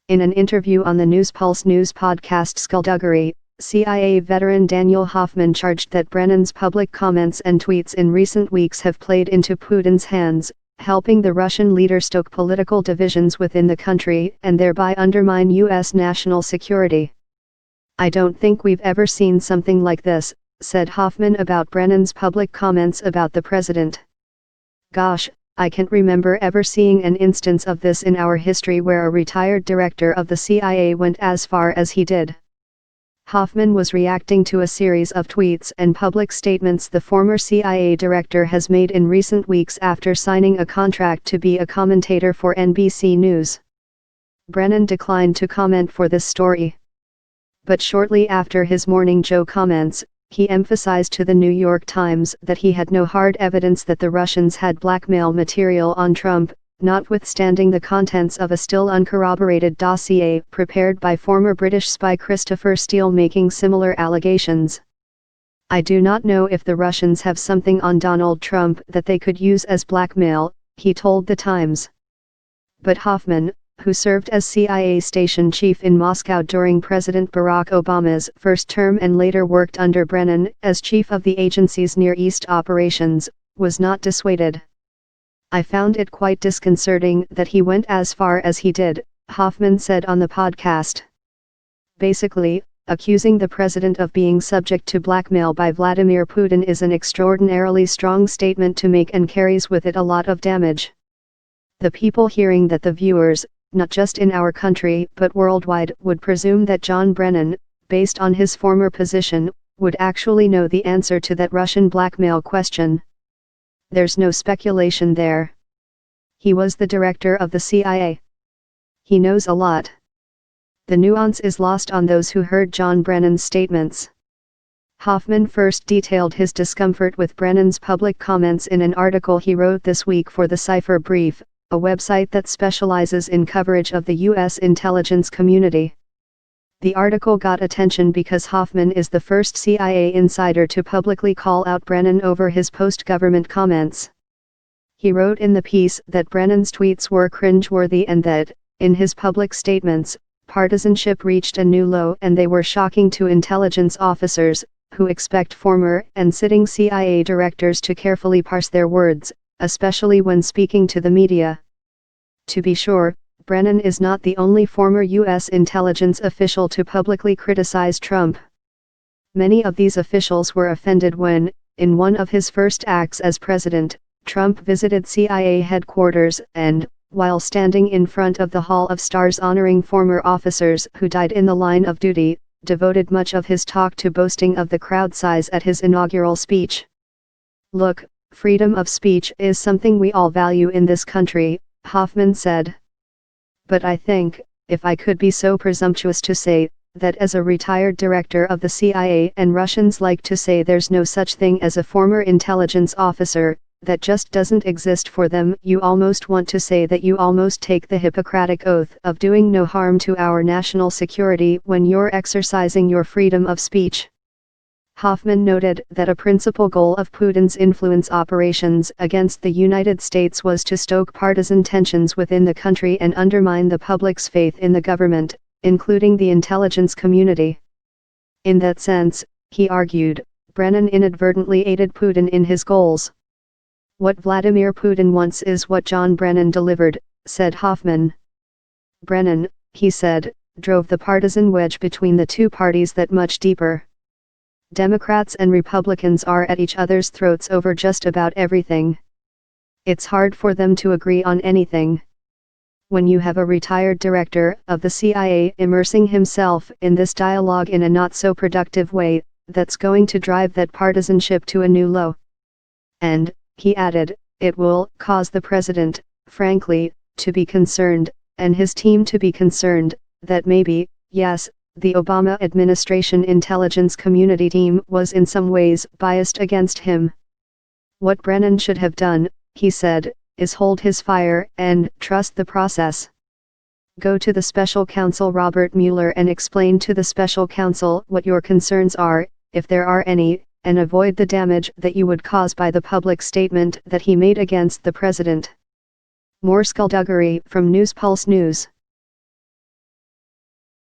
In an interview on the NewsPulse news podcast Skullduggery, CIA veteran Daniel Hoffman charged that Brennan's public comments and tweets in recent weeks have played into Putin's hands, helping the Russian leader stoke political divisions within the country and thereby undermine U.S. national security. "I don't think we've ever seen something like this," said Hoffman about Brennan's public comments about the president. "Gosh, I can't remember ever seeing an instance of this in our history where a retired director of the CIA went as far as he did." Hoffman was reacting to a series of tweets and public statements the former CIA director has made in recent weeks after signing a contract to be a commentator for NBC News. Brennan declined to comment for this story. But shortly after his Morning Joe comments, he emphasized to the New York Times that he had no hard evidence that the Russians had blackmail material on Trump, notwithstanding the contents of a still uncorroborated dossier prepared by former British spy Christopher Steele making similar allegations. "I do not know if the Russians have something on Donald Trump that they could use as blackmail," he told the Times. But Hoffman, who served as CIA station chief in Moscow during President Barack Obama's first term and later worked under Brennan as chief of the agency's Near East operations, was not dissuaded. "I found it quite disconcerting that he went as far as he did," Hoffman said on the podcast. "Basically, accusing the president of being subject to blackmail by Vladimir Putin is an extraordinarily strong statement to make and carries with it a lot of damage. The people hearing that, the viewers, not just in our country but worldwide, would presume that John Brennan, based on his former position, would actually know the answer to that Russian blackmail question. There's no speculation there. He was the director of the CIA. He knows a lot. The nuance is lost on those who heard John Brennan's statements." Hoffman first detailed his discomfort with Brennan's public comments in an article he wrote this week for the Cipher Brief, a website that specializes in coverage of the U.S. intelligence community. The article got attention because Hoffman is the first CIA insider to publicly call out Brennan over his post-government comments. He wrote in the piece that Brennan's tweets were cringeworthy and that, in his public statements, partisanship reached a new low and they were shocking to intelligence officers, who expect former and sitting CIA directors to carefully parse their words, especially when speaking to the media. To be sure, Brennan is not the only former U.S. intelligence official to publicly criticize Trump. Many of these officials were offended when, in one of his first acts as president, Trump visited CIA headquarters and, while standing in front of the Hall of Stars honoring former officers who died in the line of duty, devoted much of his talk to boasting of the crowd size at his inaugural speech. "Look, freedom of speech is something we all value in this country," Hoffman said. "But I think, if I could be so presumptuous to say, that as a retired director of the CIA and Russians like to say there's no such thing as a former intelligence officer, that just doesn't exist for them, you almost want to say that you almost take the Hippocratic oath of doing no harm to our national security when you're exercising your freedom of speech." Hoffman noted that a principal goal of Putin's influence operations against the United States was to stoke partisan tensions within the country and undermine the public's faith in the government, including the intelligence community. In that sense, he argued, Brennan inadvertently aided Putin in his goals. "What Vladimir Putin wants is what John Brennan delivered," said Hoffman. "Brennan," he said, drove the partisan wedge between the two parties that much deeper. Democrats and Republicans are at each other's throats over just about everything. It's hard for them to agree on anything. When you have a retired director of the CIA immersing himself in this dialogue in a not so productive way, that's going to drive that partisanship to a new low. And, he added, it will cause the president, frankly, to be concerned, and his team to be concerned, that maybe, yes, the Obama administration intelligence community team was in some ways biased against him. What Brennan should have done, he said, is hold his fire and trust the process. Go to the special counsel Robert Mueller and explain to the special counsel what your concerns are, if there are any, and avoid the damage that you would cause by the public statement that he made against the president." More Skullduggery from NewsPulse News.